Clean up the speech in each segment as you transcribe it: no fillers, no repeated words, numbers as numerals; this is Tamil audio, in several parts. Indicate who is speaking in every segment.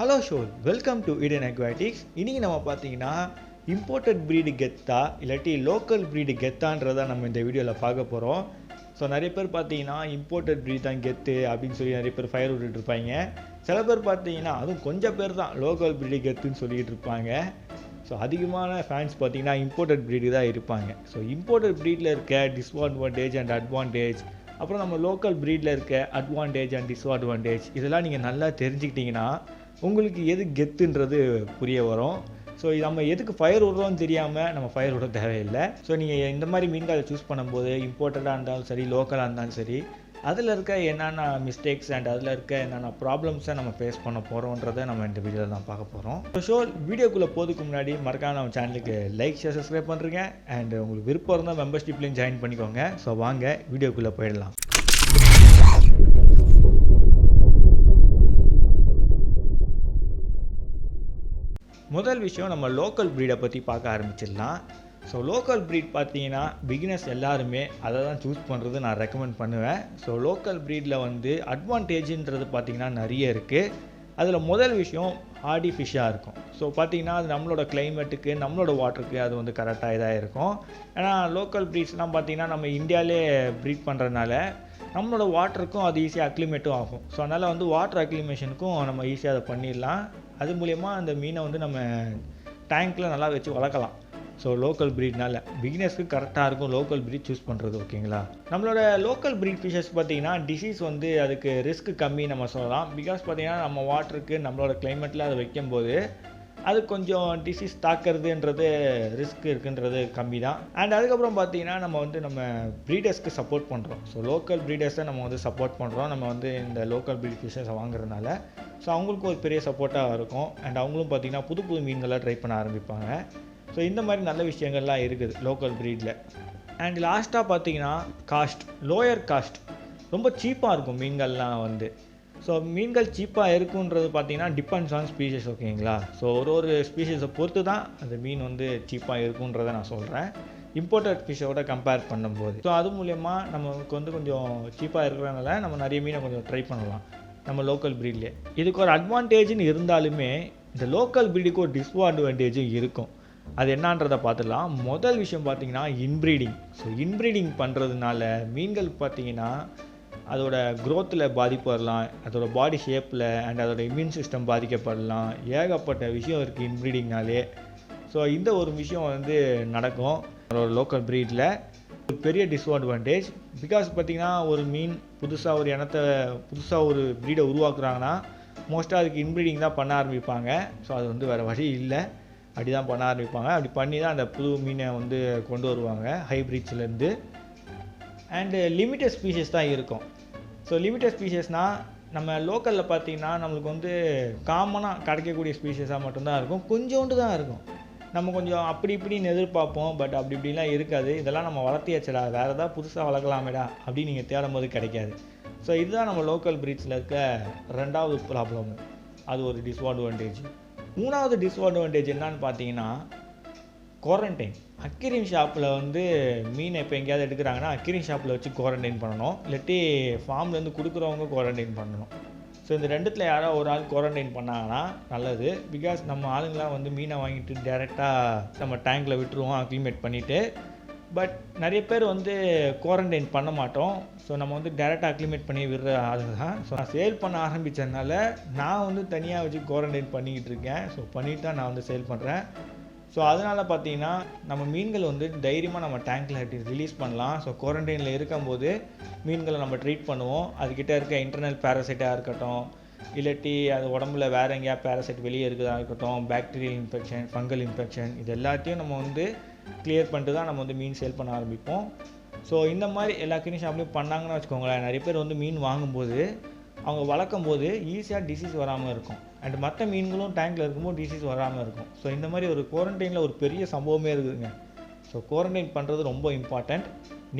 Speaker 1: ஹலோ ஷோல், வெல்கம் டு ஈடன் அக்வாட்டிக்ஸ். இன்றைக்கி நம்ம பார்த்தீங்கன்னா இம்போர்ட்டட் ப்ரீடு கெத்தா இல்லாட்டி லோக்கல் ப்ரீடு கெத்தான்றதை நம்ம இந்த வீடியோவில் பார்க்க போகிறோம். ஸோ நிறைய பேர் பார்த்தீங்கன்னா இம்போர்ட்டட் ப்ரீட் தான் கெத்து அப்படின்னு சொல்லி நிறைய பேர் ஃபயர் விட்டுருப்பாங்க. சில பேர் பார்த்தீங்கன்னா அதுவும் கொஞ்சம் பேர் தான் லோக்கல் ப்ரீடு கெத்துன்னு சொல்லிகிட்டு இருப்பாங்க. ஸோ அதிகமான ஃபேன்ஸ் பார்த்தீங்கன்னா இம்போர்ட்டட் ப்ரீடு தான் இருப்பாங்க. ஸோ இம்போர்ட்டட் ப்ரீடில் இருக்க டிஸ்அட்வான்டேஜ் அண்ட் அட்வான்டேஜ், அப்புறம் நம்ம லோக்கல் ப்ரீடில் இருக்க அட்வான்டேஜ் அண்ட் டிஸ்அட்வான்டேஜ், இதெல்லாம் நீங்கள் நல்லா தெரிஞ்சுக்கிட்டிங்கன்னா உங்களுக்கு எது கெத்துன்றது புரிய வரும். ஸோ நம்ம எதுக்கு ஃபயர் விடுறோன்னு தெரியாமல் நம்ம ஃபயர் விட தேவையில்லை. ஸோ நீங்கள் இந்த மாதிரி மீன்களை சூஸ் பண்ணும்போது இம்போர்ட்டடாக இருந்தாலும் சரி, லோக்கலாக இருந்தாலும் சரி, அதில் இருக்க என்னென்ன மிஸ்டேக்ஸ் அண்ட் அதில் இருக்க என்னென்ன ப்ராப்ளம்ஸை நம்ம ஃபேஸ் பண்ண போகிறோன்றதை நம்ம இந்த வீடியோவில் தான் பார்க்க போகிறோம். ஸோ வீடியோக்குள்ளே போகிறதுக்கு முன்னாடி மறக்காம நம்ம சேனலுக்கு லைக், ஷேர், சப்ஸ்கிரைப் பண்ணுறீங்க. அண்ட் உங்களுக்கு விருப்பம் இருந்தால் மெம்பர்ஷிப்லேயும் ஜாயின் பண்ணிக்கோங்க. ஸோ வாங்க வீடியோக்குள்ளே போயிடலாம். முதல் விஷயம், நம்ம லோக்கல் ப்ரீடை பற்றி பார்க்க ஆரம்பிச்சிடலாம். ஸோ லோக்கல் ப்ரீட் பார்த்தீங்கன்னா பிகினர்ஸ் எல்லாருமே அதை தான் சூஸ் பண்ணுறது நான் ரெக்கமெண்ட் பண்ணுவேன். ஸோ லோக்கல் ப்ரீடில் வந்து அட்வான்டேஜுன்றது பார்த்திங்கன்னா நிறைய இருக்குது. அதில் முதல் விஷயம் ஹார்டி ஃபிஷ்ஷாக இருக்கும். ஸோ பார்த்திங்கன்னா அது நம்மளோட கிளைமேட்டுக்கு, நம்மளோட வாட்டருக்கு அது வந்து கரெக்டாக இதாக இருக்கும். ஏன்னா லோக்கல் ப்ரீட்ஸ்லாம் பார்த்திங்கன்னா நம்ம இந்தியாவிலே ப்ரீட் பண்ணுறதுனால நம்மளோட வாட்டருக்கும் அது ஈஸியாக அக்ளிமேட்டும் ஆகும். ஸோ அதனால் வந்து வாட்டர் அக்ளிமேஷனுக்கும் நம்ம ஈஸியாக அதை பண்ணிடலாம். அது மூலயமா அந்த மீனை வந்து நம்ம டேங்க்கில் நல்லா வச்சு வளர்க்கலாம். ஸோ லோக்கல் ப்ரீட்னால பிகினர்ஸ்க்கு கரெக்டாக இருக்கும் லோக்கல் ப்ரீட் சூஸ் பண்ணுறது. ஓகேங்களா, நம்மளோட லோக்கல் ப்ரீட் ஃபிஷஸ் பார்த்திங்கன்னா டிசீஸ் வந்து அதுக்கு ரிஸ்க் கம்மி நம்ம சொல்லலாம். பிகாஸ் பார்த்திங்கன்னா நம்ம வாட்டருக்கு நம்மளோட கிளைமேட்டில் அதை வைக்கும்போது அது கொஞ்சம் டிசீஸ் தாக்கிறதுன்றது ரிஸ்க் இருக்குன்றது கம்மி தான். அண்ட் அதுக்கப்புறம் பார்த்திங்கன்னா நம்ம வந்து நம்ம ப்ரீடர்ஸ்க்கு சப்போர்ட் பண்ணுறோம். ஸோ லோக்கல் ப்ரீடர்ஸை நம்ம வந்து சப்போர்ட் பண்ணுறோம். நம்ம வந்து இந்த லோக்கல் ப்ரீட் ஃபிஷஸை வாங்குறதுனால ஸோ அவங்களுக்கும் ஒரு பெரிய சப்போர்ட்டாக இருக்கும். அண்ட் அவங்களும் பார்த்திங்கன்னா புது புது மீன்களாக ட்ரை பண்ண ஆரம்பிப்பாங்க. ஸோ இந்த மாதிரி நல்ல விஷயங்கள்லாம் இருக்குது லோக்கல் ப்ரீடில். அண்ட் லாஸ்ட்டாக பார்த்திங்கன்னா காஸ்ட், லோயர் காஸ்ட், ரொம்ப சீப்பாக இருக்கும் மீன்கள்லாம் வந்து. ஸோ மீன்கள் சீப்பாக இருக்குன்றது பார்த்திங்கன்னா டிபெண்ட்ஸ் ஆன் ஸ்பீஷஸ். ஓகேங்களா, ஸோ ஒரு ஸ்பீஷஸை பொறுத்து தான் அந்த மீன் வந்து சீப்பாக இருக்குன்றதை நான் சொல்கிறேன் இம்போர்ட்டட் ஃபிஷ்ஷோட கம்பேர் பண்ணும்போது. ஸோ அது மூலயமா நமக்கு வந்து கொஞ்சம் சீப்பாக இருக்கிறதுனால நம்ம நிறைய மீனை கொஞ்சம் ட்ரை பண்ணலாம் நம்ம லோக்கல் ப்ரீட்லேயே. இதுக்கு ஒரு அட்வான்டேஜ்னு இருந்தாலுமே இந்த லோக்கல் ப்ரீடுக்கு ஒரு டிஸ்அட்வான்டேஜும் இருக்கும். அது என்னன்றதை பார்த்துடலாம். முதல் விஷயம் பார்த்திங்கன்னா இன்ப்ரீடிங். ஸோ இன்ப்ரீடிங் பண்ணுறதுனால மீன்கள் பார்த்திங்கன்னா அதோட க்ரோத்தில் பாதிப்பு வரலாம், அதோட பாடி ஷேப்பில் அண்ட் அதோட இம்யூன் சிஸ்டம் பாதிக்கப்படலாம். ஏகப்பட்ட விஷயம் இருக்குது இன்ப்ரீடிங்னாலே. ஸோ இந்த ஒரு விஷயம் வந்து நடக்கும் அதோட லோக்கல் ப்ரீடில். ஒரு பெரிய டிஸ்அட்வான்டேஜ். பிகாஸ் பார்த்திங்கன்னா ஒரு மீன் புதுசாக ஒரு இனத்தை புதுசாக ஒரு ப்ரீடை உருவாக்குறாங்கன்னா மோஸ்ட்டாக அதுக்கு இன்ப்ரீடிங் தான் பண்ண ஆரம்பிப்பாங்க. ஸோ அது வந்து வேறு வழி இல்லை, அப்படி தான் பண்ண ஆரம்பிப்பாங்க. அப்படி பண்ணி தான் அந்த புது மீனை வந்து கொண்டு வருவாங்க ஹைப்ரிட்ஸ்லேருந்து. அண்டு லிமிட்டட் ஸ்பீஷஸ் தான் இருக்கும். ஸோ லிமிட்டட் ஸ்பீஷஸ்னால் நம்ம லோக்கலில் பார்த்திங்கன்னா நம்மளுக்கு வந்து காமனாக கிடைக்கக்கூடிய ஸ்பீஷஸாக மட்டும்தான் இருக்கும். கொஞ்சோண்டு தான் இருக்கும். நம்ம கொஞ்சம் அப்படி இப்படின்னு எதிர்பார்ப்போம், பட் அப்படி இப்படிலாம் இருக்காது. இதெல்லாம் நம்ம வளர்த்தியாச்சடா, வேறு ஏதாவது புதுசாக வளர்க்கலாமேடா அப்படின்னு நீங்கள் தேடும் போது கிடைக்காது. ஸோ இதுதான் நம்ம லோக்கல் ப்ரீட்ஸில் இருக்க ரெண்டாவது ப்ராப்ளம். அது ஒரு டிஸ்அட்வான்டேஜ். மூணாவது டிஸ்அட்வான்டேஜ் என்னன்னு பார்த்தீங்கன்னா குவாரண்டைன். அக்வேரியம் ஷாப்பில் வந்து மீனை இப்போ எங்கேயாவது எடுக்கிறாங்கன்னா அக்வேரியம் ஷாப்பில் வச்சு குவாரண்டைன் பண்ணணும், இல்லாட்டி ஃபார்ம்லேருந்து கொடுக்குறவங்க குவாரண்டைன் பண்ணணும். ஸோ இந்த ரெண்டுத்தில் யாராவது ஒரு ஆள் குவாரண்டைன் பண்ணாங்கன்னா நல்லது. பிகாஸ் நம்ம ஆளுங்களாம் வந்து மீனை வாங்கிட்டு டேரெக்டாக நம்ம டேங்கில் விட்டுருவோம் அக்ளிமேட் பண்ணிவிட்டு. பட் நிறைய பேர் வந்து குவாரண்டைன் பண்ண மாட்டோம். ஸோ நம்ம வந்து டேரெக்டாக அக்ளிமேட் பண்ணி விடுற ஆளுங்க தான். ஸோ நான் சேல் பண்ண ஆரம்பித்ததுனால நான் வந்து தனியாக வச்சு குவாரண்டைன் பண்ணிக்கிட்டு இருக்கேன். ஸோ பண்ணிட்டு தான் நான் வந்து சேல் பண்ணுறேன். ஸோ அதனால் பார்த்தீங்கன்னா நம்ம மீன்கள் வந்து தைரியமாக நம்ம டேங்க்கில் ரிலீஸ் பண்ணலாம். ஸோ குவாரண்டைனில் இருக்கும்போது மீன்களை நம்ம ட்ரீட் பண்ணுவோம். அதுக்கிட்ட இருக்க இன்டர்னல் பேரசைட்டாக இருக்கட்டும், இல்லாட்டி அது உடம்புல வேறு எங்கேயா பேரசைட் வெளியே இருக்கிறதா இருக்கட்டும், பாக்டீரியல் இன்ஃபெக்ஷன், ஃபங்கல் இன்ஃபெக்ஷன், இது எல்லாத்தையும் நம்ம வந்து கிளியர் பண்ணிட்டு தான் நம்ம வந்து மீன் சேல் பண்ண ஆரம்பிப்போம். ஸோ இந்த மாதிரி எல்லா கிளீன் ஷாப்லேயும் பண்ணாங்கன்னு வச்சுக்கோங்களேன், நிறைய பேர் வந்து மீன் வாங்கும்போது அவங்க வளர்க்கும் போது ஈஸியாக டிசீஸ் வராமல் இருக்கும். அண்ட் மற்ற மீன்களும் டேங்கில் இருக்கும்போது டிசீஸ் வராமல் இருக்கும். ஸோ இந்த மாதிரி ஒரு குவாரண்டைனில் ஒரு பெரிய சம்பவமே இருக்குதுங்க. ஸோ குவாரண்டைன் பண்ணுறது ரொம்ப இம்பார்ட்டண்ட்.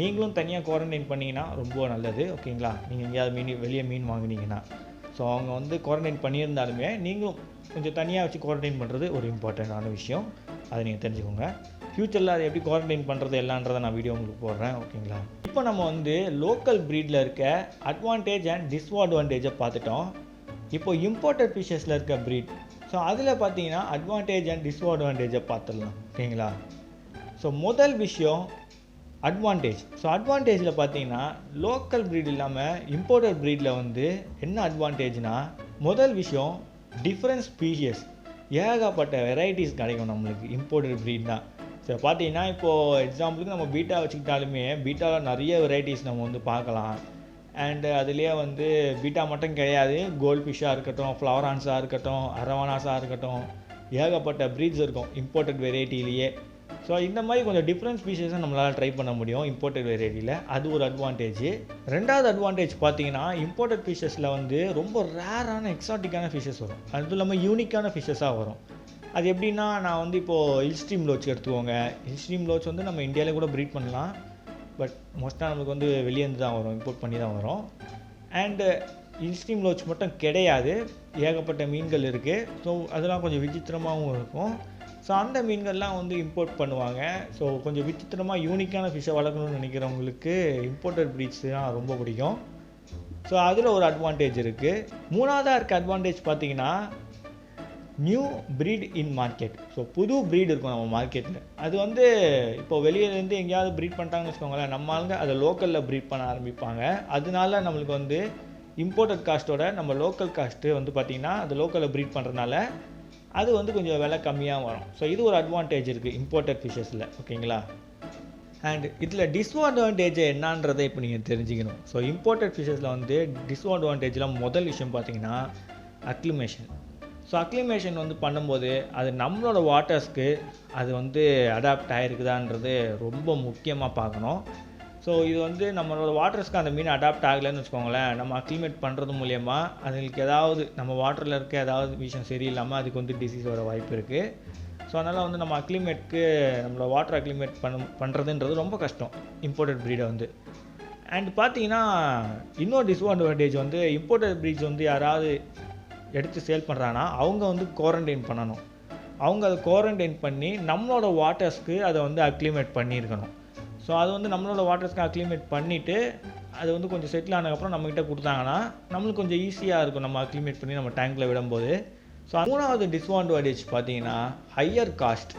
Speaker 1: நீங்களும் தனியாக குவாரண்டைன் பண்ணிங்கன்னா ரொம்ப நல்லது. ஓகேங்களா, நீங்கள் எங்கேயாவது வெளியே மீன் வாங்கினீங்கன்னா ஸோ அவங்க வந்து குவாரண்டைன் பண்ணியிருந்தாலுமே நீங்களும் கொஞ்சம் தனியாக வச்சு குவாரண்டைன் பண்ணுறது ஒரு இம்பார்ட்டண்ட்டான விஷயம். அதை நீங்கள் தெரிஞ்சுக்கோங்க. ஃப்யூச்சரில் அதை எப்படி குவாரண்டைன் பண்ணுறது எல்லான்றதை நான் வீடியோ உங்களுக்கு போடுறேன். ஓகேங்களா, இப்போ நம்ம வந்து லோக்கல் ப்ரீடில் இருக்க அட்வான்டேஜ் அண்ட் டிஸ்அட்வான்டேஜை பார்த்துட்டோம். இப்போ இம்போர்ட்டட் ஃபிஷ்ஷஸில் இருக்க ப்ரீட், ஸோ அதில் பார்த்தீங்கன்னா அட்வான்டேஜ் அண்ட் டிஸ்அட்வான்டேஜை பார்த்துடலாம். ஓகேங்களா? ஸோ முதல் விஷயம் அட்வான்டேஜ். ஸோ அட்வான்டேஜில் பார்த்தீங்கன்னா லோக்கல் ப்ரீட் இல்லாமல் இம்போர்ட்டட் ப்ரீடில் வந்து என்ன அட்வான்டேஜ்னால், முதல் விஷயம் டிஃப்ரெண்ட் ஸ்பீஷியஸ், ஏகப்பட்ட வெரைட்டிஸ் கிடைக்கும் நம்மளுக்கு இம்போர்ட்டட் ப்ரீட் தான். ஸோ பார்த்தீங்கன்னா இப்போது எக்ஸாம்பிளுக்கு நம்ம பீட்டா வச்சுக்கிட்டாலுமே பீட்டாவில் நிறைய வெரைட்டிஸ் நம்ம வந்து பார்க்கலாம். அண்டு அதுலேயே வந்து பீட்டா மட்டும் கிடையாது, கோல்ட் ஃபிஷ்ஷாக இருக்கட்டும், ஃப்ளவரான்ஸாக இருக்கட்டும், அரவானாஸாக இருக்கட்டும், ஏகப்பட்ட ப்ரீட்ஸ் இருக்கும் இம்போர்ட்டட் வெரைட்டிலேயே. ஸோ இந்த மாதிரி கொஞ்சம் டிஃப்ரெண்ட் ஸ்பீஷஸை நம்மளால் ட்ரை பண்ண முடியும் இம்போர்ட்டட் வெரைட்டியில். அது ஒரு அட்வான்டேஜ். ரெண்டாவது அட்வான்டேஜ் பார்த்தீங்கன்னா இம்போர்ட்டட் ஃபிஷ்ஷஸில் வந்து ரொம்ப ரேரான எக்ஸாட்டிக்கான ஃபிஷ்ஷஸ் வரும். அதுவும் இல்லாமல் யூனிக்கான ஃபிஷ்ஷஸாக வரும். அது எப்படின்னா, நான் வந்து இப்போது ஹில்ஸ்ட்ரீம் லோச் எடுத்துக்கோங்க. ஹில்ஸ்ட்ரீம் லோச் வந்து நம்ம இந்தியாவிலே கூட ப்ரீட் பண்ணலாம். பட் மோஸ்ட்டாக நம்மளுக்கு வந்து வெளியேருந்து தான் வரும், இம்போர்ட் பண்ணி தான் வரும். அண்டு ஹில்ஸ்ட்ரீம் லோச் மட்டும் கிடையாது, ஏகப்பட்ட மீன்கள் இருக்குது. ஸோ அதெல்லாம் கொஞ்சம் விசித்திரமாகவும் இருக்கும். ஸோ அந்த மீன்கள்லாம் வந்து இம்போர்ட் பண்ணுவாங்க. ஸோ கொஞ்சம் விசித்திரமாக யூனிக்கான ஃபிஷ்ஷை வளர்க்கணும்னு நினைக்கிறவங்களுக்கு இம்போர்ட்டட் ப்ரீட்ஸ் தான் ரொம்ப பிடிக்கும். ஸோ அதில் ஒரு அட்வான்டேஜ் இருக்குது. மூணாவதாக இருக்க அட்வான்டேஜ் பார்த்தீங்கன்னா new breed in market. So புது ப்ரீட் இருக்கும் நம்ம மார்க்கெட்டில். அது வந்து இப்போ வெளியிலேருந்து எங்கேயாவது ப்ரீட் பண்ணிட்டாங்கன்னு வச்சுக்கோங்களேன், நம்ம ஆளுங்க அதை லோக்கலில் ப்ரீட் பண்ண ஆரம்பிப்பாங்க. அதனால நம்மளுக்கு வந்து இம்போர்ட்டட் காஸ்ட்டோட நம்ம லோக்கல் காஸ்ட்டு வந்து பார்த்திங்கன்னா அது லோக்கலில் ப்ரீட் பண்ணுறதுனால அது வந்து கொஞ்சம் விலை கம்மியாக வரும். ஸோ இது ஒரு அட்வான்டேஜ் இருக்குது இம்போர்ட்டட் ஃபிஷ்ஷஸில். ஓகேங்களா? அண்ட் இதில் டிஸ்அட்வான்டேஜ் என்னன்றதை இப்போ நீங்கள் தெரிஞ்சுக்கணும். ஸோ இம்போர்ட்டட் ஃபிஷ்ஷஸில் வந்து டிஸ்அட்வான்டேஜில் முதல் விஷயம் பார்த்தீங்கன்னா அக்ளிமேஷன். ஸோ அக்ளிமேஷன் வந்து பண்ணும்போது அது நம்மளோட வாட்டர்ஸ்க்கு அது வந்து அடாப்ட் ஆகிருக்குதான்றது ரொம்ப முக்கியமாக பார்க்கணும். ஸோ இது வந்து நம்மளோட வாட்டர்ஸ்க்கு அந்த மீன் அடாப்ட் ஆகலைன்னு வச்சுக்கோங்களேன், நம்ம அக்ளிமேட் பண்ணுறது மூலயமா அதுங்களுக்கு ஏதாவது நம்ம வாட்டரில் இருக்க ஏதாவது விஷயம் சரியில்லாமல் அதுக்கு வந்து டிசீஸ் வர வாய்ப்பு இருக்குது. ஸோ அதனால் வந்து நம்ம அக்ளிமேட்க்கு நம்மளோட வாட்டர் அக்ளிமேட் பண்ணுறதுன்றது ரொம்ப கஷ்டம் இம்போர்ட்டட் ப்ரீடை வந்து. அண்ட் பார்த்தீங்கன்னா இன்னொரு டிஸ்அட்வான்டேஜ் வந்து இம்போர்ட்டட் ப்ரீட்ஸ் வந்து யாராவது எடுத்து சேல் பண்ணுறாங்கன்னா அவங்க வந்து குவாரண்டைன் பண்ணணும். அவங்க அதை குவாரண்டைன் பண்ணி நம்மளோட வாட்டர்ஸ்க்கு அதை வந்து அக்ளிமேட் பண்ணியிருக்கணும். ஸோ அது வந்து நம்மளோட வாட்டர்ஸ்க்கு அக்ளிமேட் பண்ணிவிட்டு அது வந்து கொஞ்சம் செட்டில் ஆனதுக்கப்புறம் நம்மக்கிட்ட கொடுத்தாங்கன்னா நம்மளுக்கு கொஞ்சம் ஈஸியாக இருக்கும் நம்ம அக்ளிமேட் பண்ணி நம்ம டேங்க்கில் விடும்போது. ஸோ மூணாவது டிஸ்அட்வான்டேஜ் பார்த்தீங்கன்னா ஹையர் காஸ்ட்,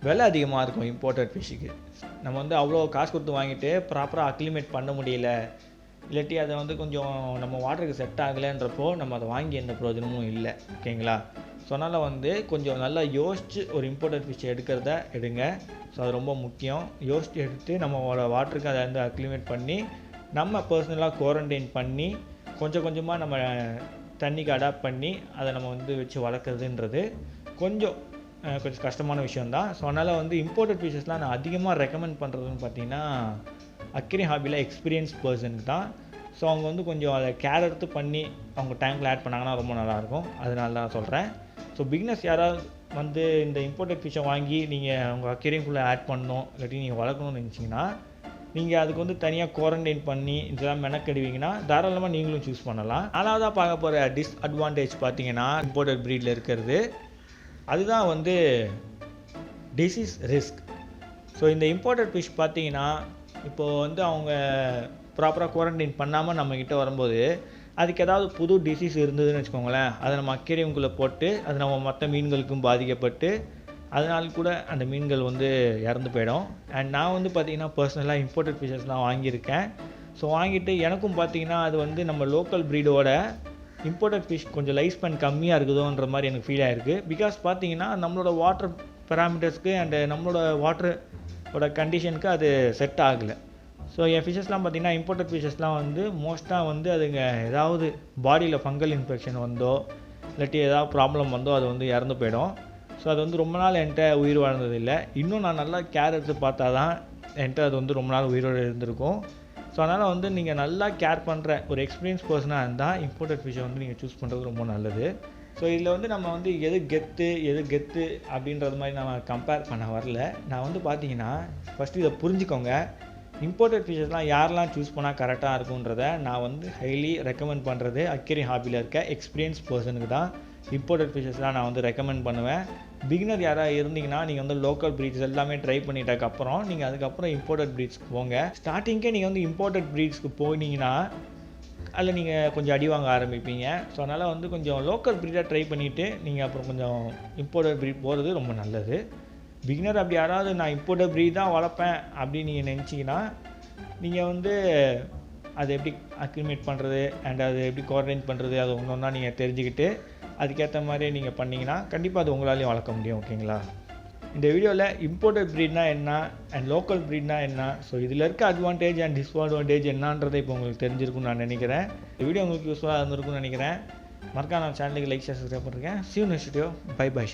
Speaker 1: விலை அதிகமாக இருக்கும் இம்போர்ட்டட் ஃபிஷ்ஷுக்கு. நம்ம வந்து அவ்வளோ காசு கொடுத்து வாங்கிட்டு ப்ராப்பராக அக்ளிமேட் பண்ண முடியல, இல்லாட்டி அதை வந்து கொஞ்சம் நம்ம வாட்டருக்கு செட் ஆகலைன்றப்போ நம்ம அதை வாங்கி எந்த பிரயோஜனமும் இல்லை. ஓகேங்களா? ஸோ அதனால் வந்து கொஞ்சம் நல்லா யோசித்து ஒரு இம்போர்ட்டட் ஃபிஷ்ஷை எடுக்கிறத எடுங்க. ஸோ அது ரொம்ப முக்கியம். யோசித்து எடுத்து நம்மளோட வாட்டருக்கு அதை வந்து அக்ளிமேட் பண்ணி நம்ம பர்சனலாக குவாரண்டைன் பண்ணி கொஞ்சம் கொஞ்சமாக நம்ம தண்ணிக்கு அடாப்ட் பண்ணி அதை நம்ம வந்து வச்சு வளர்க்குறதுன்றது கொஞ்சம் கஷ்டமான விஷயந்தான். ஸோ அதனால் வந்து இம்போர்ட்டட் ஃபிஷ்ஷஸ்லாம் நான் அதிகமாக ரெக்கமெண்ட் பண்ணுறதுன்னு பார்த்தீங்கன்னா அக்வேரியம் ஹாபியில் எக்ஸ்பீரியன்ஸ் பர்சனுக்கு தான். ஸோ அவங்க வந்து கொஞ்சம் அதை கேர் எடுத்து பண்ணி அவங்க டேங்க்கில் ஆட் பண்ணாங்கன்னா ரொம்ப நல்லாயிருக்கும். அதனால தான் சொல்கிறேன். ஸோ பிகினர்ஸ் யாராவது வந்து இந்த இம்போர்ட்டட் ஃபிஷ்ஷை வாங்கி நீங்கள் உங்கள் அக்வேரியம்குள்ளே ஆட் பண்ணணும் இல்லாட்டி நீங்கள் வளர்க்கணும்னு நினச்சிங்கன்னா நீங்கள் அதுக்கு வந்து தனியாக குவாரண்டைன் பண்ணி இதெல்லாம் மெனக்கெடுவீங்கன்னா தாராளமாக நீங்களும் சூஸ் பண்ணலாம். நாலாவதாக பார்க்க போகிற டிஸ்அட்வான்டேஜ் பார்த்தீங்கன்னா இம்போர்ட்டட் ப்ரீடில் இருக்கிறது அதுதான் வந்து டிசீஸ் ரிஸ்க். ஸோ இந்த இம்போர்ட்டட் ஃபிஷ் பார்த்தீங்கன்னா இப்போது வந்து அவங்க ப்ராப்பராக குவாரண்டைன் பண்ணாமல் நம்மக்கிட்ட வரும்போது அதுக்கு ஏதாவது புது டிசீஸ் இருந்ததுன்னு வச்சுக்கோங்களேன், அதை நம்ம அக்வேரியம்குள்ளே போட்டு அது நம்ம மற்ற மீன்களுக்கும் பாதிக்கப்பட்டு அதனால கூட அந்த மீன்கள் வந்து இறந்து போயிடும். அண்ட் நான் வந்து பார்த்திங்கன்னா பர்சனலாக இம்போர்ட்டட் ஃபிஷ்ஷஸ்லாம் வாங்கியிருக்கேன். ஸோ வாங்கிட்டு எனக்கும் பார்த்திங்கன்னா அது வந்து நம்ம லோக்கல் ப்ரீடோட இம்போர்ட்டட் ஃபிஷ் கொஞ்சம் லைஃப் ஸ்பேன் கம்மியாக இருக்குதோன்ற மாதிரி எனக்கு ஃபீல் ஆகிருக்கு. பிகாஸ் பார்த்திங்கன்னா நம்மளோட வாட்டர் பேராமீட்டர்ஸ்க்கு அண்டு நம்மளோட வாட்டரோட கண்டிஷனுக்கு அது செட் ஆகலை. ஸோ என் ஃபிஷ்ஷஸ்லாம் பார்த்திங்கன்னா இம்போர்ட்டட் ஃபிஷ்ஷஸ்லாம் வந்து மோஸ்ட்டாக வந்து அதுங்க ஏதாவது பாடியில் ஃபங்கல் இன்ஃபெக்ஷன் வந்தோ இல்லாட்டி ஏதாவது ப்ராப்ளம் வந்தோ அது வந்து இறந்து போயிடும். ஸோ அது வந்து ரொம்ப நாள் என்கிட்ட உயிர் வாழ்ந்ததில்லை. இன்னும் நான் நல்லா கேர் எடுத்து பார்த்தா தான் என்கிட்ட அது வந்து ரொம்ப நாள் உயிரோடு இருந்திருக்கும். ஸோ அதனால் வந்து நீங்கள் நல்லா கேர் பண்ணுற ஒரு எக்ஸ்பீரியன்ஸ் பர்சனாக இருந்தால் இம்போர்ட்டட் ஃபிஷ்ஷை வந்து நீங்கள் சூஸ் பண்ணுறது ரொம்ப நல்லது. ஸோ இதில் வந்து நம்ம வந்து எது கெத்து அப்படின்றது மாதிரி நம்ம கம்பேர் பண்ண வரல. நான் வந்து பார்த்தீங்கன்னா ஃபஸ்ட்டு இதை புரிஞ்சுக்கோங்க. இம்போர்ட்டட் ஃபிஷ்ஷஸ்லாம் யாரெல்லாம் சூஸ் பண்ணால் கரெக்டாக இருக்குன்றதை நான் வந்து ஹைலி ரெக்கமெண்ட் பண்ணுறது அக்வேரியம் ஹாபியில் இருக்க எக்ஸ்பீரியன்ஸ் பர்சனுக்கு தான் இம்போர்ட்டட் ஃபிஷ்ஷஸ்லாம் நான் வந்து ரெக்கமெண்ட் பண்ணுவேன். பிகினர் யாராவது இருந்தீங்கன்னா நீங்கள் வந்து லோக்கல் ப்ரீட்ஸ் எல்லாமே ட்ரை பண்ணிட்டதுக்கப்புறம் நீங்கள் அதுக்கப்புறம் இம்போர்ட்டட் ப்ரீட்ஸ்க்கு போங்க. ஸ்டார்டிங்கே நீங்கள் வந்து இம்போர்ட்டட் ப்ரீட்ஸ்க்கு போனீங்கன்னா அதில் நீங்கள் கொஞ்சம் அடி வாங்க ஆரம்பிப்பீங்க. ஸோ அதனால் வந்து கொஞ்சம் லோக்கல் ப்ரீடாக ட்ரை பண்ணிவிட்டு நீங்கள் அப்புறம் கொஞ்சம் இம்போர்ட்டட் ப்ரீட் போகிறது ரொம்ப நல்லது. பிகினர் அப்படி யாராவது நான் இம்போர்ட்டட் ப்ரீட் தான் வளர்ப்பேன் அப்படின்னு நீங்கள் நினச்சிங்கன்னா நீங்கள் வந்து அதை எப்படி அக்ரிமேட் பண்ணுறது அண்ட் அது எப்படி கோஆர்டினேட் பண்ணுறது அதை ஒன்று ஒன்றா நீங்கள் தெரிஞ்சுக்கிட்டு அதுக்கேற்ற மாதிரி நீங்கள் பண்ணிங்கன்னா கண்டிப்பாக அது உங்களாலையும் வளர்க்க முடியும். ஓகேங்களா? இந்த வீடியோவில் இம்போர்ட்டட் ப்ரீட்னா என்ன அண்ட் லோக்கல் ப்ரீட்னா என்ன, ஸோ இதில் இருக்க அட்வான்டேஜ் அண்ட் டிஸ்அட்வான்டேஜ் என்னன்றதை இப்போ உங்களுக்கு தெரிஞ்சிருக்கும்னு நான் நினைக்கிறேன். இந்த வீடியோ உங்களுக்கு யூஸ்ஃபுல்லாக இருந்திருக்கும்னு நினைக்கிறேன். மறக்காம நம்ம சேனலுக்கு லைக் ஷேர் சப்ஸ்கிரைப் பண்ணுறேன். See you next video. Bye bye.